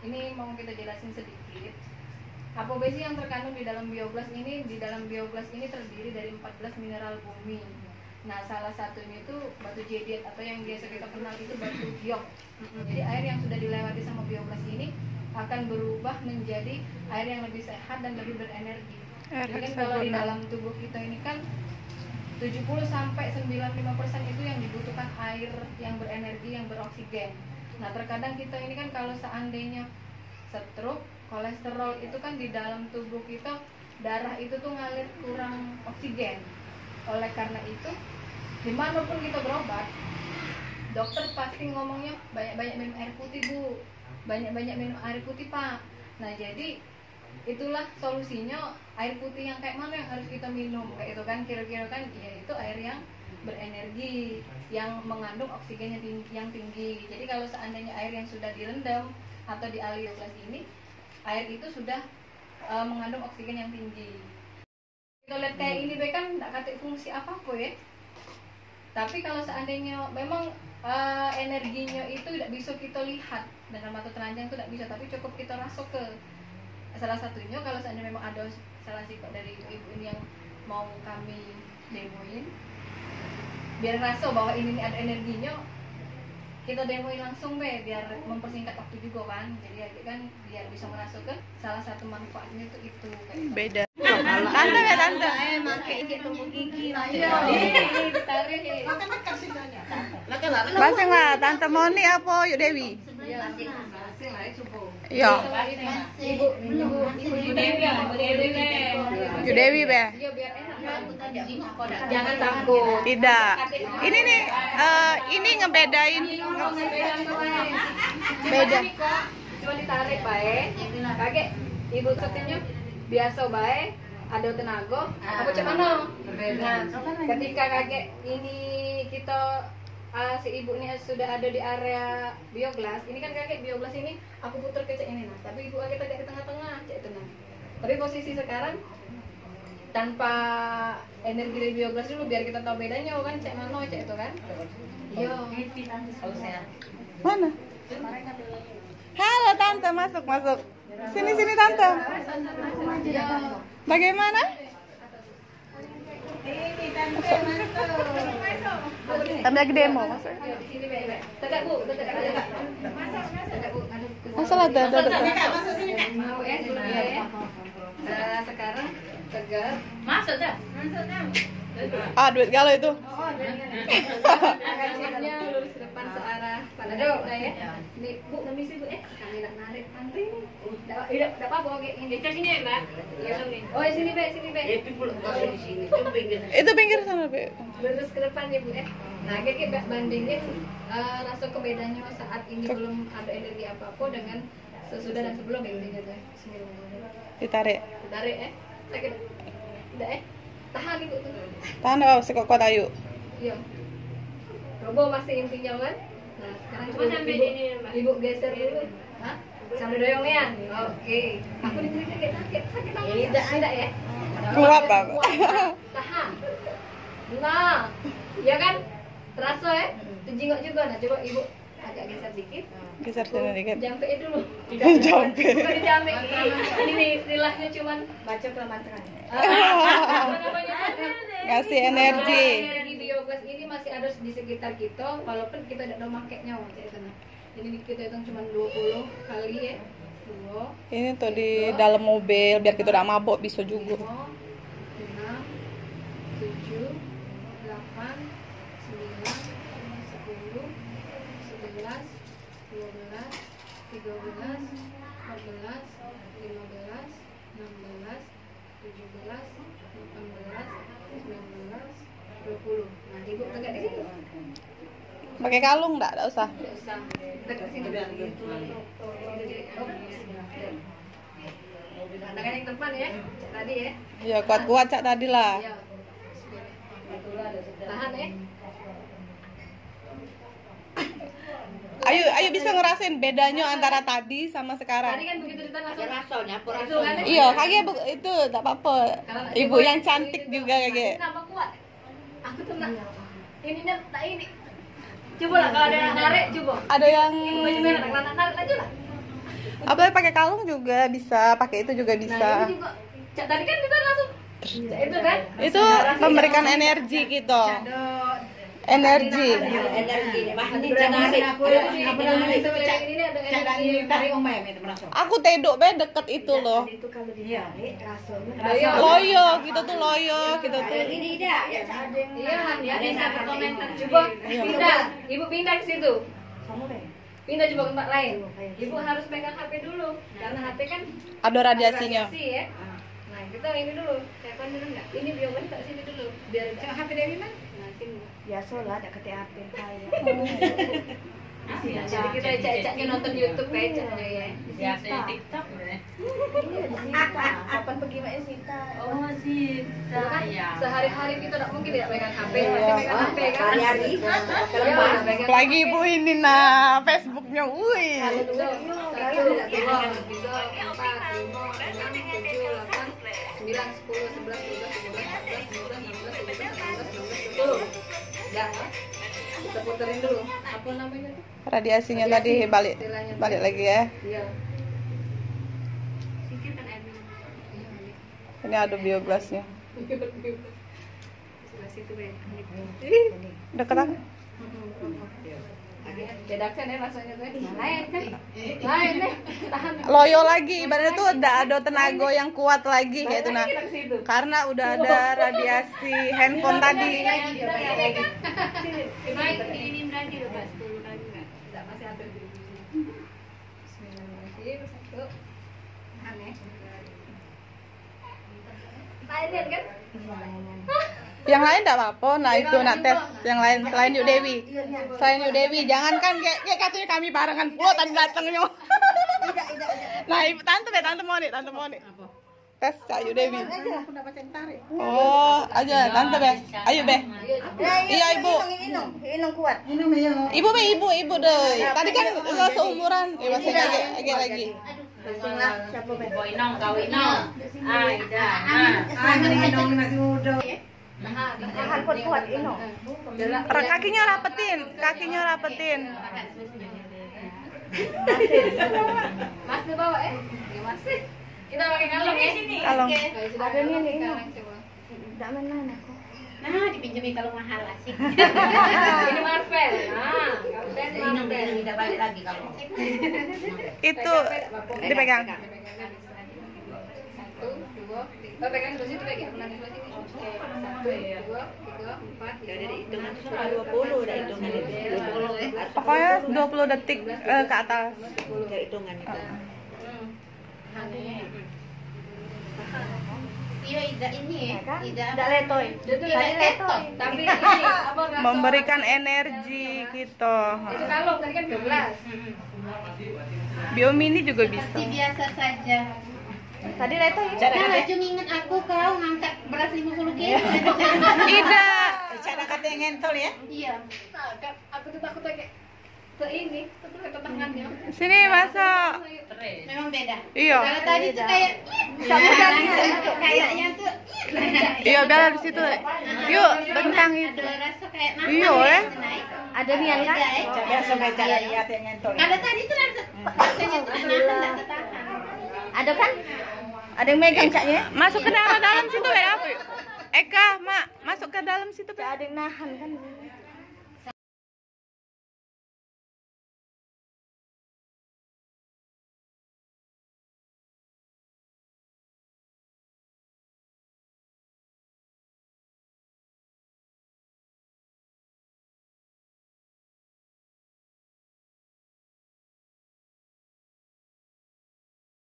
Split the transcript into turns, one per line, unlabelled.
ini mau kita jelasin sedikit. Apa sih yang terkandung di dalam biogas ini? Di dalam biogas ini terdiri dari 14 mineral bumi. Nah, salah satunya itu batu jediat atau yang biasa kita kenal itu batu giok. Jadi air yang sudah dilewati sama biogas ini akan berubah menjadi air yang lebih sehat dan lebih berenergi. Jadi kan kalau di dalam tubuh kita ini kan 70-95% itu yang dibutuhkan air yang berenergi, yang beroksigen. Nah, terkadang kita ini kan kalau seandainya stroke, kolesterol itu kan di dalam tubuh kita, darah itu tuh ngalir kurang oksigen. Oleh karena itu, dimanapun kita berobat, dokter pasti ngomongnya banyak-banyak minum air putih Bu, banyak-banyak minum air putih Pak. Nah, jadi itulah solusinya, air putih yang kayak mana yang harus kita minum, kayak itu kan kira-kira kan, yaitu air yang berenergi, yang mengandung oksigen yang tinggi. Jadi kalau seandainya air yang sudah direndam atau di alioglas ini, air itu sudah mengandung oksigen yang tinggi. Kita lihat kayak ini kan tidak kata fungsi apa-apa ya. Tapi kalau seandainya memang energinya itu tidak bisa kita lihat dengan mata telanjang, itu tidak bisa, tapi cukup kita rasuk ke salah satunya. Kalau seandainya memang ada salah sifat dari ibu ini yang mau kami demoin, biar rasa bahwa ini ada energinya, kita demoin langsung biar mempersingkat waktu juga kan. Jadi ya kan biar bisa merasuk ke salah satu manfaatnya itu kayak
beda. Tante ya tante.
Pakai tubuh gigi.
Masing lah tante Moni apa Yuk Dewi? Iya.
Ibu Dewi.
Yuk Dewi be.
Iya biar enak. Jangan takut.
Tidak. Ini nih ini ngebedain. Beda.
Cuma ditarik baik. Kakek ibu setimnya biasa baik. Ada tenaga. Apa cak mana? Nah, ketika kakek ini kita si ibu ini sudah ada di area bioglas. Ini kan kakek bioglas ini aku putar ke cak ini nah. Tapi ibu kakek tadi di tengah-tengah cak tengah. Tapi posisi sekarang tanpa energi dari bioglas dulu biar kita tahu bedanya kan cek mana cek itu kan. Iya.
Mana? Halo tante, masuk. Sini tante. Bagaimana?
Ini tante masuk.
Kami lagi demo masuk.
Di sini Be. Tegak Bu, tegak. Tegak Bu.
Masalah ada.
Mau ya dulu ya. Sekarang tegak. Masuk dah.
Ah, duit galau itu.
Oh, kaki-kakinya lurus ke depan searah pada kita ya. Ini Bu, permisi Bu kami nak narik nanti. Tidak apa-apa kayak ini. Di sini ya, Mbak. Oh, ya sini Be, sini Be.
Di sini.
Itu pinggir sana, Be.
Lurus ke depan ya Bu Nah, kayak bandingin rasa kebedanya saat ini belum ada energi apa-apa dengan sesudah dan sebelum kayak gitu tuh. Bismillahirrahmanirrahim.
Ditarik.
Tarik sakit. Udah tahan Ibu tuh.
Tahan apa sekok ayu.
Iya. Robo masih intinya kan? Nah, sekarang coba ibu geser dulu. Hah? Sambil doyong ya? Oke. Aku di sini sakit. Tidak ya?
Kuat, Pak.
Tahan. Nah, ya kan? Terasa ya? Terjingok juga. Nah, coba ibu agak geser dikit.
Geser sini dikit.
Jampe dulu.
Jampe.
Bukan dijampe. Ini istilahnya cuman baca mantra.
Kasih energi.
Energi biogas ini masih ada di sekitar kita walaupun kita tidak mau makainya ini kita hitung cuma 20 kali ya. 2
Ini tuh di dalam mobil biar kita udah mabok bisa juga.
5 6 7 8 9 10 11 12 13 14 15 16 17 18 19 20. Nah, ibu tegak di situ.
Pakai kalung enggak usah.
Tidak usah. Tegak sini. Tangan yang depan ya. Tadi ya.
Ya kuat-kuat Cak tadi lah.
Iya. Tahan ya.
Ayo bisa ngerasain bedanya antara tadi sama sekarang.
Tadi kan begitu ditahan langsung
Rasanya
Iya, kakek itu enggak apa-apa. Ibu yang cantik juga kakek.
Kenapa kuat? Aku tenang. Ininya tak ini. Coba lah kalau ada yang narik, coba.
Ada yang
Baju merah, narik aja lah.
Apalagi pakai kalung juga bisa, pakai itu juga
Nah,
bisa.
ini juga tadi kan kita langsung itu kan?
Itu memberikan energi gitu. Energi. Aku tedok be deket itu loh. Loyo gitu tuh, loyo gitu tuh.
Iya, ya bisa berkomentar. Coba pindah, ibu pindah ke situ. Pindah coba ke tempat lain. Ibu harus pegang HP dulu, karena HP kan
Ada radiasinya.
radiasi ya. Nah, kita ini dulu. Telepon dulu enggak? Ini biogas tak sini dulu. Biar HP Dewi man. Nah, sini.
Biasa lah, ada ke HP saya.
Jadi kita ecak-ecaknya nonton YouTube kayak ecaknya ya.
Biasa di TikTok ya.
Iya, di Sita. Kapan pergi Mbak Sita?
Oh sih, saya.
Sehari-hari kita tidak mungkin tidak pegang HP, pasti pegang HP kan.
Hari-hari.
Iya, pegang
Lagi ibu ini nah Facebooknya, wih.
Satu, dua, tiga, empat, lima, enam, tujuh, delapan, sembilan, 10, 11, 12, 13, 14, 15, 16, 17, 18, 19, 20. Ya, kita puterin dulu. Apa namanya tuh?
Radiasinya tadi balik lagi ya.
Iya.
Ini ada biogasnya.
Sebelah situ ya.
Deket aku.
Bedakan ya rasanya tuh. Lain kan? Lain deh. Tahan.
Loyo lagi, ibaratnya tuh ada tenaga yang kuat lagi kayak itu nah. Karena udah ada radiasi handphone tadi.
Ini lagi udah 10 lagi enggak? Enggak, masih ada di sini. Bismillahirrahmanirrahim. Satu. Aneh. Lain kan?
Yang lain enggak apa-apa. Nah, itu nak tes yang lain selain Yu Dewi. Selain Yu Dewi, jangan kan kayak katanya kami barengan pula tadi datangnya. Nah, ibu tante mau nih. Tes Kak Yu Dewi. Oh, aja tante be. Ayo be. Iya ibu.
Minum kuat.
Ibu deh. Tadi kan lo seumuran. Masih agak lagi.
Bismillah, siapa be?
Boy Inong, kau Inong. Aida.
Tahan kuat Inong.
Kakinya rapetin.
Mas di bawah ya masih. Kita pakai kalung ya.
Kalung.
Ada nih Inong. Enggak main aku.
Nah, dipinjami kalau mahal asik.
Ini Marvel. Nah, kapten
Inong
Marvel.
tidak balik lagi kalau.
Itu dipegang.
Satu, dua, tiga. Oh, pegang sebelah situ pegang. Pelan sebelah sini. Oke. Satu, dua, tiga, empat.
Dari hitungan itu 20 udah hitungan itu. 20 ya.
Pokoknya 20 detik ke atas.
Dari hitungan itu. Iya, Ida ini ya.
Enggak letoy.
Itu udah letok. Tapi ini apa rasa?
Memberikan energi gitu.
Itu kalung tadi kan 12.
Biomini juga bisa.
Biasa saja.
Tadi letoy.
Nah, Laju nginget aku kau ngangkat beras 50 kilo.
Tidak.
Cara kata yang ngentol ya? Iya.
Nah, kan aku tuh takut kayak ke ini, terus ke tangannya.
Sini masuk.
Memang beda.
Iya.
Kalau tadi tuh kayak kayaknya tuh
Iya, bela di situ. Yuk, tentang itu.
ada rasa kayak nafas.
Iya, ya.
Ada nian kan?
Coba sampai cara lihat yang ngentol. Kalau tadi tuh rasanya tuh enggak ketahan.
Ada kan? Ada yang megang caknya?
Masuk ke dalam situ beda apa? Eka, Mak, masuk ke dalam situ.
Ada yang nahan kan?